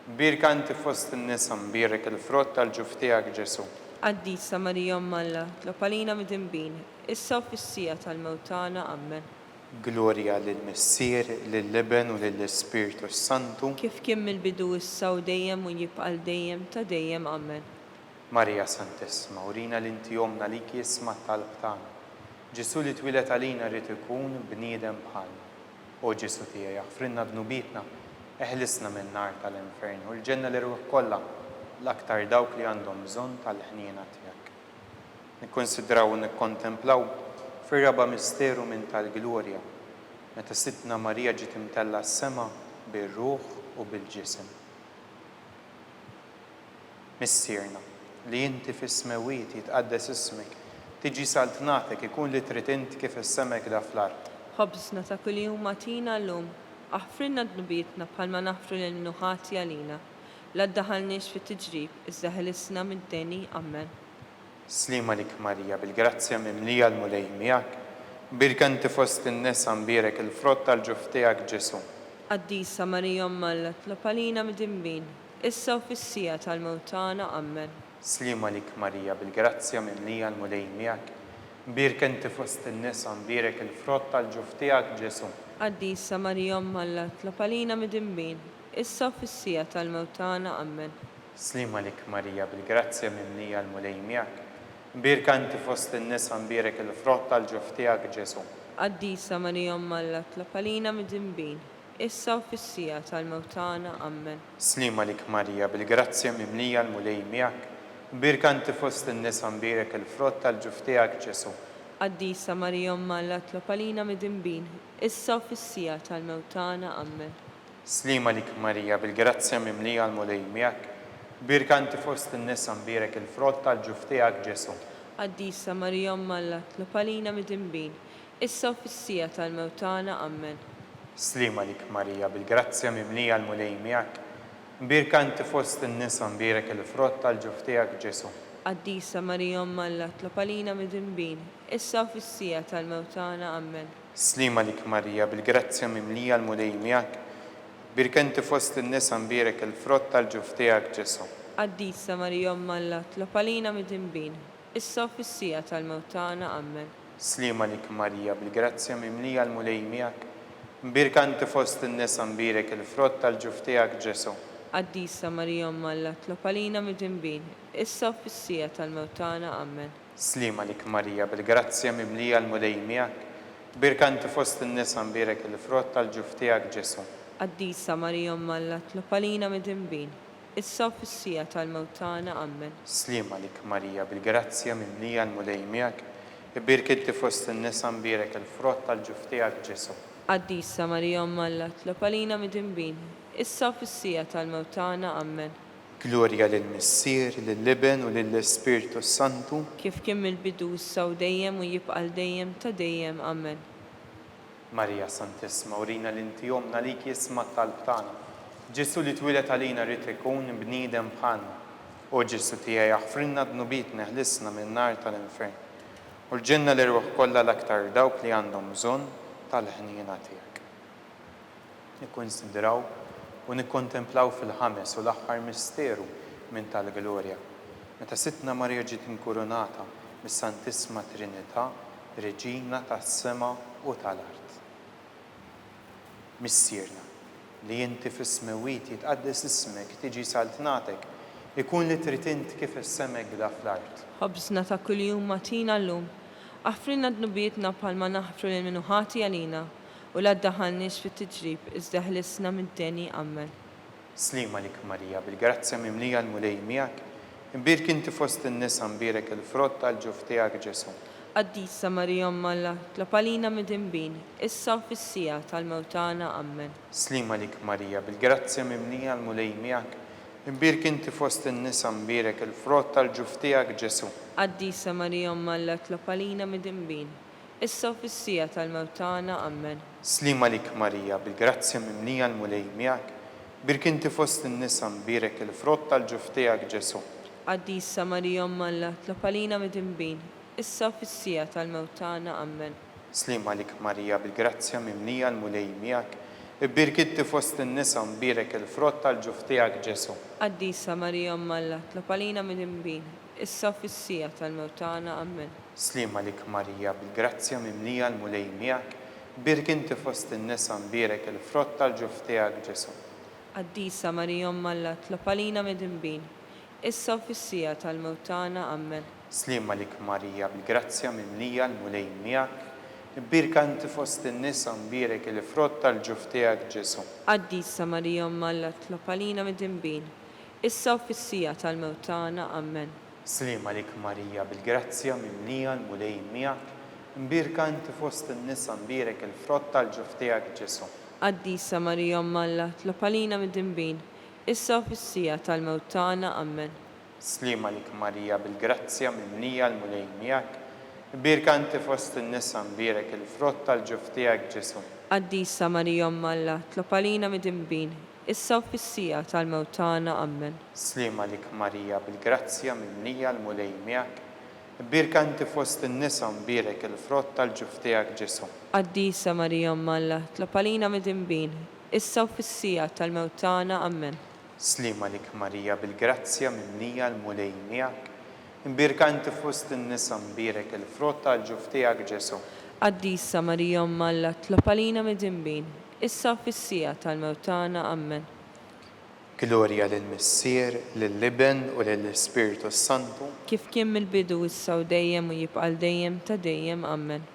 imbierka inti fost in-nisa mbierek il-frott tal-ġuf tiegħek Ġesu. Qaddisa Marija Omm Alla, tlob għalina midinbin, issa u fis-sija tal-mewt tagħna ammen. Glorja lill-Missier, lill-Liben u lill-Ispirtu Santu. Kif kien mill-bidu issa u dejjem u jibqal dejjem ta' dejjem ammen. Marija Santissima, urina l-inti jomna li jisma talb tagħna. Ġesu li twilet għalina rrid ikun bniedem bħalna. O Ġesu tiegħi aħfrinna b'nubietna, eħlisna minn nar tal-infern u l-ġenna li ruħ kollha l-aktar dawk li għandhom bżonn tal-ħniena tiegħek. Nikkonsidraw u nikkontemplaw fir-raba' misteru minn tal-glorja meta Sidna Marija ġiet imtella s-sema bir-ruħ u bil-ġisem. Missierna li inti fis-smewiet jitqaddes ismek, tiġi saltnatek ikun li trid int kif is-semek da fl-art. Ħobżna ta' kuljum matina llum, aħfrinna d-nubietna bħalma naħfru lil min hu ħati għalina, la ddaħħalniex fit-tiġrib iżda ħlisna mid-deni ammen. Slima lik Marija bil-grazzja mimlija l-mulej miegħek imbierka inti fost in-nisa mbierek il-frott tal-ġuf tiegħek Ġesu. Qaddisa Marija Omm Alla, tlob għalina midinbin, issa u fis-sija tal-mewt tagħna ammen. Slima lik Marija bil-grazzja mimlija l-mulej miegħek imbierka inti fost in-nisa mbierek il-frott tal-ġuf tiegħek Ġesu. Qaddisa Marija Omm Alla, tlob għalina midinbin, issa u fis-sija tal-mewt tagħna ammen. Slima lik Marija bil-grazzja mimlija l-mulej miegħek imbierka inti fost in-nisa mbierek il-frott tal-ġuf tiegħek Ġesu. Qaddisa Marija Omm Alla, tlob għalina midinbin, issa u fis-sija tal-mewt tagħna ammen. Slima lik Marija bil-grazzja mimlija l-mulej miegħek imbierka inti fost in-nisa mbierek il-frott tal-ġuf tiegħek Ġesu. Qaddisa Marija Omm Alla, tlob għalina midinbin, issa u fis-sija tal-mewt tagħna ammen. Slima lik Marija bil-grazzja mimlija l-mulej miegħek imbierka inti fost in-nisa mbierek il-frott tal-ġuf tiegħek Ġesu. Qaddisa Marija Omm Alla, tlob għalina midinbin, issa u fis-sija tal-mewt tagħna ammen. Slima lik Marija bil-grazzja mimlija l-mulej miegħek imbierka inti fost in-nisa mbierek il-frott tal-ġuf tiegħek Ġesu. Qaddisa Marija Omm Alla, tlob għalina midinbin, issa u fis-sija tal-mewt tagħna ammen. Slima lik Marija bil-grazzja mimlija l-mulej miegħek Birkenti fost in-nisa mbirek il-frott tal-ġuf tiegħek Ġesu. Qaddisa Marija Omma Alla, tlopalina mid-dinbin, issa u fis-sija tal-mewt tagħna. Amen. Slima lik Marija, bil-grazzja mimlija l-mulej miegħek. Birkanti fost in-nisa mbirek il-frott tal-ġuf tiegħek Ġesu. Qaddisa Marija Omma Alla, tlopalina mid-dinbin, issa u fis-sija tal-mewt tagħna. Amen. Slima lik Marija, bil-grazzja mimlija l-mulej miegħek. Birkanti fost in-nisa mbirek il-frott tal-ġuf tiegħek Ġesu. Qaddisa Marija Omma Alla, tlopalina mid-dinbin, issa u fis-sija tal-mewt tagħna. Amen. Slima lik Marija, bil-grazzja mimlija l-mulej miegħek. Birkinti fost in-nisa mbirek il-frott tal-ġuf tiegħek Ġesu. Qaddisa Marija Omma Alla, tlopalina mid-dinbin, issa u fis-sija tal-mewt tagħna. Amen. Glorja lill-Missier, lill-Iben u lill-Ispirtu Santu. Kif kien mill-bidu issa u dejjem u jibqa' dejjem ta' dejjem. Amen. Marija Santissima, urina l-inti jomna lik jisma talb tagħna. Ġesu li twilet għalina rrid ikun bniedem bħalna. U Ġesu tiegħi jaħfrinna d-nubit neħlisna min-nar tal-infern. U l-ġenna l-irwaħ kollha l-aktar dawk li għandhom bżonn tal-ħniena tiegħek. Nikkonsidraw u nikkontemplaw fil-ħames u l-aħħar misteru minn tal-glorja. Meta Sitna Marija ġiet inkurunata mis-Santissima Trinità, Reġina tas-sema u tal-art. Missierna, li inti fis-smewiet jitqaddes ismek, tiġi saltnatek, ikun li trid int kif is-semek da fl-art. Ħobżna ta' kuljum matina llum, aħfrinna d-nubietna bħalma naħfru lil minnu ħati għalina u la ddaħħalniex fit-tiġrib iżda ħlisna mid-deni. Amen. Slima lik Marija, bil-grazzja mimlija l-mulej miegħek, imbirk inti fost in-nisa mbirek il-frott tal-ġuf tiegħek Ġesu. Qaddisa Marija Omma Alla, tlopalina mid-dinbin, issa u fis-sija tal-mewt tagħna. Amen. Slima lik Marija, bil-grazzja mimlija l-mulej miegħek, imbirk inti fost in-nisa mbirek il-frott tal-ġuf tiegħek Ġesu. Qaddisa Marija Omma Alla, tlopalina mid-dinbin, issa u fis-sija tal-mewt tagħna. Amen. Slima lik Marija, bil-grazzja mimlija l-mulej miegħek, imbirk inti fost in-nisa mbirek il-frott tal-ġuf tiegħek Ġesu. Qaddisa Marija Omma Alla, tlopalina mid-dinbin, issa u fis-sija tal-mewt tagħna. Amen. Slima lik Marija, bil-grazzja mimlija l-mulej miegħek, imbirk inti fost in-nisa mbirek il-frott tal-ġuf tiegħek Ġesu. Qaddisa Marija Omma Alla, tlopalina mid-dinbin, issa u fis-sija tal-mewt tagħna. Amen. Slima lik Marija, bil-grazzja mimlija l-mulej miegħek, imbirk inti fost in-nisa mbirek il-frott tal-ġuf tiegħek Ġesu. Qaddisa Marija Omma Alla, tlopalina mid-dinbin, issa u fis-sija tal-mewt tagħna. Amen. Slima lik Marija, bil-grazzja mimlija l-mulej miegħek, imbirk inti fost in-nisa mbirek il-frott tal-ġuf tiegħek Ġesu. Qaddisa Marija Omma Alla, tlopalina mid-dinbin, issa u fis-sija tal-mewt tagħna. Amen. Slima lik Marija, bil-grazzja mimlija l-mulej miegħek, imbirk inti fost in-nisa mbirek il-frott tal-ġuf tiegħek Ġesu. Qaddisa Marija Omma Alla, tlopalina mid-dinbin, issa u fis-sija tal-mewt tagħna. Amen. Slima lik Marija, bil-grazzja mimlija l-mulej miegħek, imbirk inti fost in-nisa mbirek il-frott tal-ġuf tiegħek Ġesu. Qaddisa Marija Omma Alla, tlopalina mid-dinbin, issa u fis-sija tal-mewt tagħna. Amen. Slima lik Marija, bil-grazzja mimlija l-mulej miegħek, imbirk inti fost in-nisa mbirek il-frott tal-ġuf tiegħek Ġesu. Qaddisa Marija Omma Alla, tlopalina mid-dinbin, issa u fis-sija tal-mewt tagħna. Amen. Slima lik Marija, bil-grazzja mimlija l-mulej miegħek, imbirk inti fost in-nisa mbirek il-frott tal-ġuf tiegħek Ġesu. Qaddisa Marija Omma Alla, tlopalina mid-dinbin, issa u fis-sija tal-mewt tagħna. Amen. Glorja lill-Missier, lill-Iben u lill-Ispirtu Santu. Kif kien mill-bidu issa u dejjem u jibqa' dejjem ta' dejjem. Amen.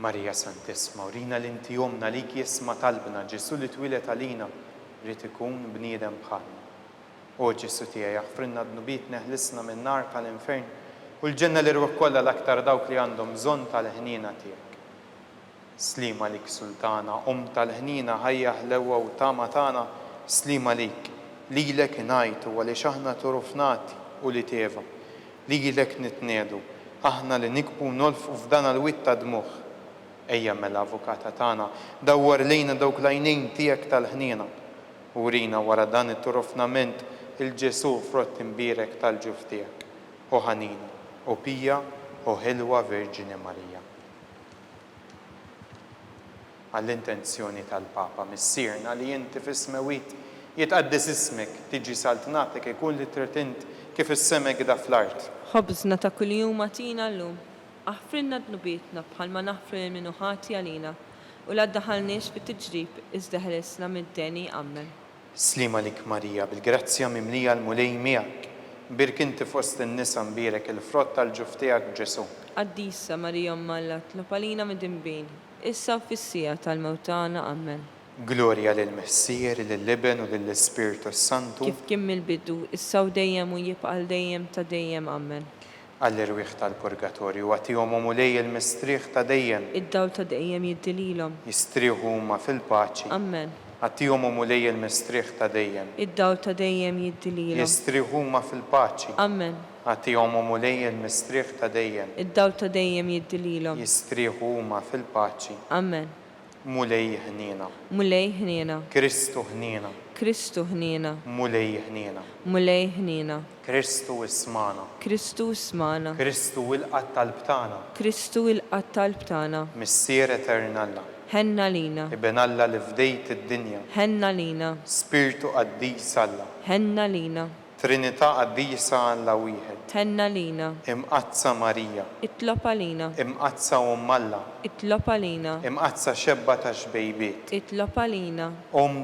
Marija Santissima, urina l-inti jomna lik jisma talbna, Ġesu li twilet għalina rrid ikun bniedem bħalna. U Ġesu tiegħi jaħfrinna d-nubit neħlisna min-nar tal-infern u l-ġenna l-irwaħ kollha l-aktar dawk li għandhom bżonn tal-ħniena tiegħek. Slima lik Sultana, tal-ħniena ħajja ħlewwa u tama tagħna, slima lik, lilek ngħidu għaliex aħna turufnati u li teva, lilek nitniedu, aħna li nikbu nolfqu f'dan l-witt ta' dmuħ. Ejja mill-avukata tagħna, dawwar lejna dawk l-għajnejn tiegħek tal-ħniena. Urina wara dan it-turufnament il-Ġesu frott imbirek tal-ġuf tiegħek. U ħanina, u pija, u ħilwa Verġini Marija. għall-intenzjoni tal-Papa. Missierna li inti fis-smawiet jitqaddis ismek, tiġi saltnatek ikun li tritint kif is-semek da fl-art. ħobżna ta' kuljum atina llum. Aħfrinna dnubietna bħalma naħfru l-minu ħati għalina u la ddaħalniex fit-tiġrib iżda ħelesna mid-deni. Amen. Slima lik Marija, bil-grazzja mimlija l-mulej miegħek. Birk inti fost in-nisa mbirek il-frott tal-ġuf tiegħek Ġesu. Qaddisa Marija Alla, tlopalina mid-dinbin, issa u fis-sija tal-mewtana. Amen. Glorja lill-Messier, lill-Liben u lill-Ispirtu Santu. Kif kien mill-bidu, issa u dejjem u jibqal dejjem ta' dejjem. Amen. Għall-irwieħ tal-purgatorju għatihom mulej il-mistrieħ ta' dejjem. Id-dawl ta' dejjem jiddililhom. Jistrieħu huma fil-paċi. Amen. Għatihom mulej il-mistrieħ ta' dejjem. Id-dawl ta' dejjem jiddililhom. Jistrieħu huma fil-paċi. Amen. Għatihom mulej il-mistrieħ ta' dejjem. Id-dawl ta' dejjem jiddililhom. Jistrieħu huma fil-paċi. Amen. Mulej ħniena. Mulej ħniena. Kristu ħniena. Kristu ħniena. Mulej ħniena. Mulej ħniena. Kristu ismana. Kristu smana. Kristu il-qatt tal-btana. Kristu il-qatt tal-btana. Missier eternalla. Ħenna lina. Ibn Alla li fdejt id-dinja. Ħenna lina. Spiritu qaddis Alla. Ħenna lina. Trinità qaddisa Alla wieħed. Ħenna lina. Imqazza Marija. Itlopa lina. Imqazza Alla. Itlopa lina. Imqazza xebba ta' xbejbiet. Itlopa lina.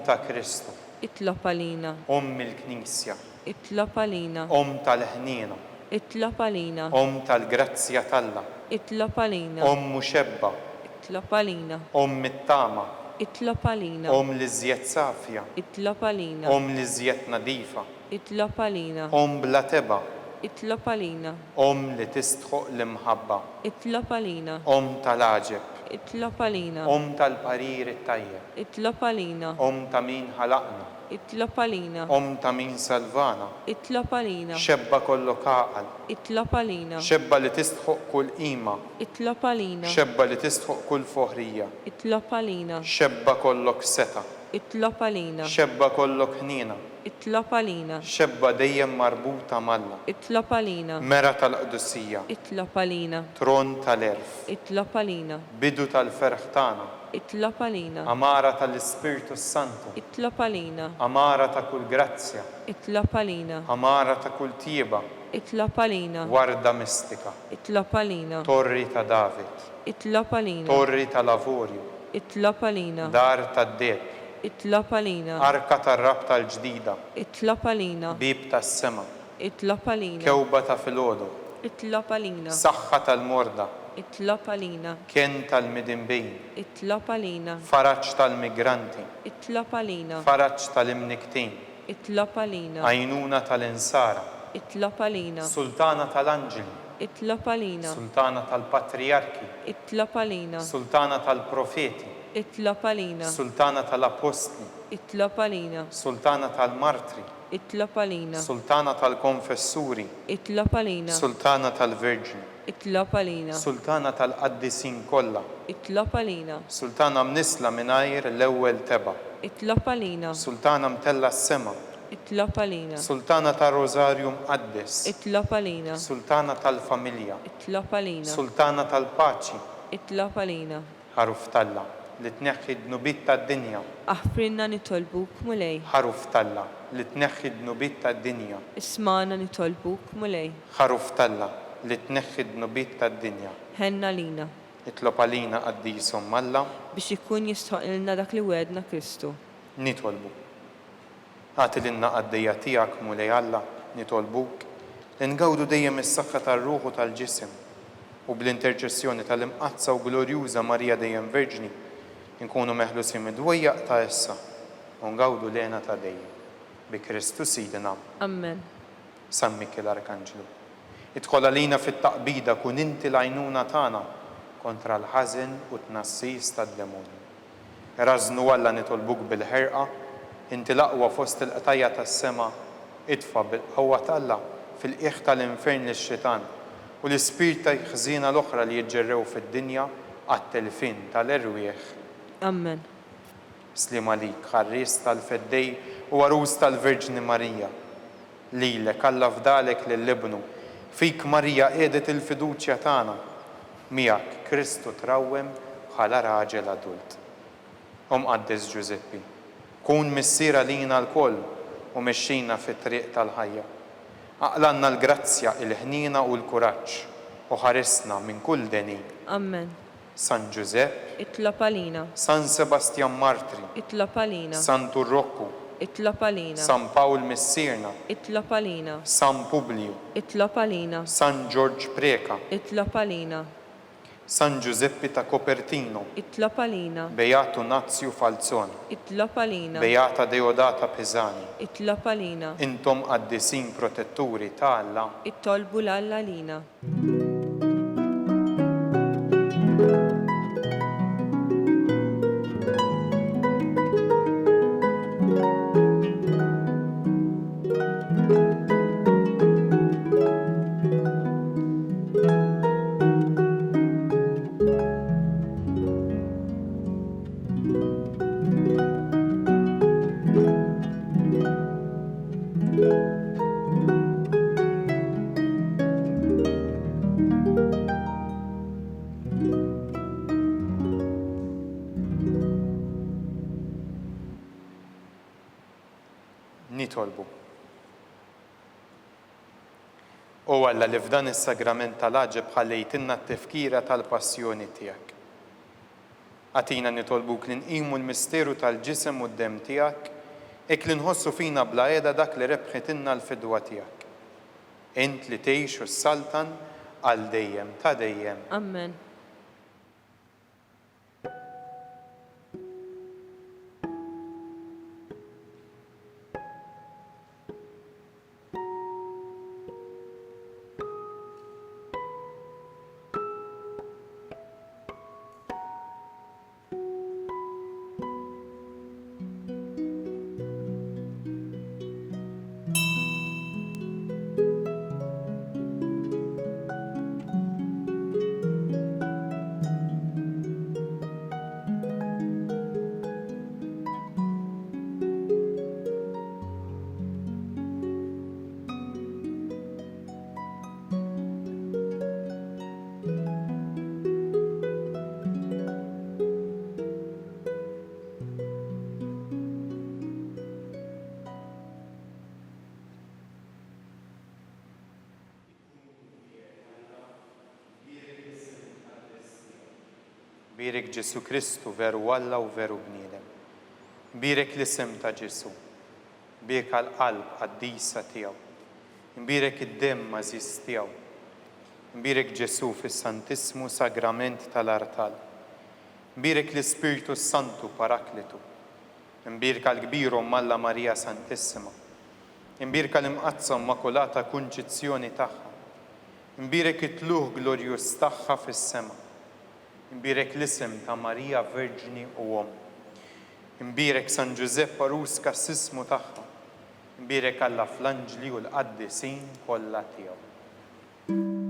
Ta' Kristu. Itlopa lina. Il-Knisja. Itlopa lina. Tal-ħniena. Itlopa lina. Tal-grazzja talla. Itlopa lina. Muxebba. Itlopa lina. Mit-tama. Itlopa lina. Li żjed safja. Itlopa lina. Li żjed nadifa. Itlopa lina. Bla teba. Itlopa lina. Li tistħoq l-imħabba. Itlopa lina. Tal-aġeb. Itlopa lina. Tal-parir it-tajjeb. Itlopa lina. Ta' min ħalaqna. Itlopa lina. Ta' min salvana. Itlopa lina. Xebba kollok għaqal. Itlopa lina. Xebba li tistħoq kull qima. Itlopa lina. Xebba li tistħoq kull foħrija. Itlopa lina. Xebba kollok seta. Itlopa lina. Xebba kollok ħniena. Itlopa lina. Xebba dejjem marbuta malla. Itlopa lina. Mera tal-qdussija. Itlopa lina. Tron tal-erf. Itlopa lina. Bidu tal-ferħ tagħna. Itlopa lina. Amara tal-Ispirtu Santu. Itlopa lina. Amara ta' kull grazzja. Itlopa lina. Amara ta' kull tieba. Itlopa lina. Warda mistika. Itlopa lina. Torri ta' David. Itlopa lina. Torri ta' lavorju. Itlopa lina. Dar ta' deb. Itlopa lina. Arka tar-rab tal-ġdida. Itlopa lina. Bib tas-sema. Itlopa lina. Kewba ta' filgħodu. Itlopa lina. Saħħa tal-morda. Itlopa lina. Kien tal-midinbejn. Itlopa lina. Faraġġ tal-migranti. Itlopa lina. Faraġġ tal-imniktin. Itlopa lina. Għajnuna tal-insara. Itlopa lina. Sultana tal-anġeli. Itlopa lina. Sultana tal-patriarki. Itlopa lina. Sultana tal-profeti. Itlopa lina. Sultana tal-apostli. Itlopa lina. Sultana tal-martri. Itlopa lina. Sultana tal-konfessuri. Itlopa lina. Sultana tal-verġni. Itlopa lina. Sultana tal-qaddisin kollha. Itlopa lina. Sultana mnisla mingħajr l-ewwel teba. Itlopa lina. Sultana mtella s-sema. Itlopa lina. Sultana tal-Rożarju mqaddes. Itlopa lina. Sultana tal-familja. Itlopa lina. Sultana tal-paċi. Itlopa lina. Ħaruf talla li tneħħi d-nubiet tad-dinja. Aħfrinna nitolbuk mulej. Ħaruf talla li tneħħi d-nubiet tad-dinja. Ismana nitolbuk mulej. Ħaruf talla li tneħħi d-nubiet tad-dinja. Ħenna lina. Itlob għalina qaddisom Alla biex ikun jistħoq ilna dak li wedna Kristu. Nitolbu. Għati l-inna għaddejja tiegħek mulej Alla nitolbuk li ngawdu dejjem is-saħħa tar-ruħ u tal-ġisem u bl-interċessjoni tal-imqazza u glorjuża Marija dejjem Verġni nkunu meħlusin mid-dwejjaq ta' issa u ngawdu lena ta' dejjem. Bi Kristu Sidina. Amen. San Mikkel Arkanġlu. Idħol għalina fit-taqbida kun inti l-għajnuna tagħna kontra l-ħażin u tnassis tad-demonju. Rażnu Alla nitolbuk bil-ħerqa, inti l-aqwa fost il-qtajja tas-sema, idfa' bil-qawwa t'Alla fil-qiegħ tal-infern lix-xitan u l-ispirit ta' ħżiena l-oħra li jiġġerrew fid-dinja għat-telfin tal-erwieħ. Amen. Slima lik, ħarris tal-feddej u għarus tal-Verġni Marija. Lilek Alla fdalek lill-libnu, fik Marija qiegħdet il-fiduċja tagħna. Miegħek Kristu trawwem bħala raġel adult. Mqaddes Giuseppi, kun missiera lina l-koll u mexxina fit-triq tal-ħajja. Aqlanna l-grazzja, il-ħnina u l-kuraġġ u ħarisna minn kull deni. Amen. San Giuseppe, Itlob għalina. San Sebastian Martri, Itlob għalina. San Turrokku, Itlob għalina. San Paul Missirna, Itlob għalina. San Publiu, Itlob għalina. San George Preka, Itlob għalina. San Giuseppe ta' Copertino, Itlob għalina. Beato Nazio Falzoni, Itlob għalina. Beata Deodata Pesani, Itlob għalina. intom qaddisin protetturi ta' Alla. Ittolbu l-Alla lina. Nitolbu. U Alla li f'dan is-sagrament tal-aġeb ħallejtinna t-tifkira tal-passjoni tiegħek. Għatina nitolbuk li nqimu l-misteru tal-ġisem u d-dem tiegħek, ek li nħossu fina bla qiegħda dak li rebħitinna l-fidwa tiegħek. Int li tgħix u s-saltan għal dejjem ta' dejjem. Amen. Birek Ġesu Kristu veru Alla u veru bniedem. Birek l-isem ta' Ġesu. Birek għal-qalb għaddisa tiegħu. Birek id-dem mażis tiegħu. Birek Ġesu fis-Santismu Sagrament tal-Artal. Birek l-Ispiritu Santu Parakletu. Birek għal-kbiru Malla Marija Santissima. Birek għal-imqazza Immakolata Kunċizzjoni tagħha. Birek it-tluħ glorjus tagħha fis-sema. Imbirek l-isem ta' Marija Verġini u Om. Imbirek San Giuseppe Arus kassismu tagħha. Imbirek Alla fl-anġli u l-qaddisin kollha tiegħu.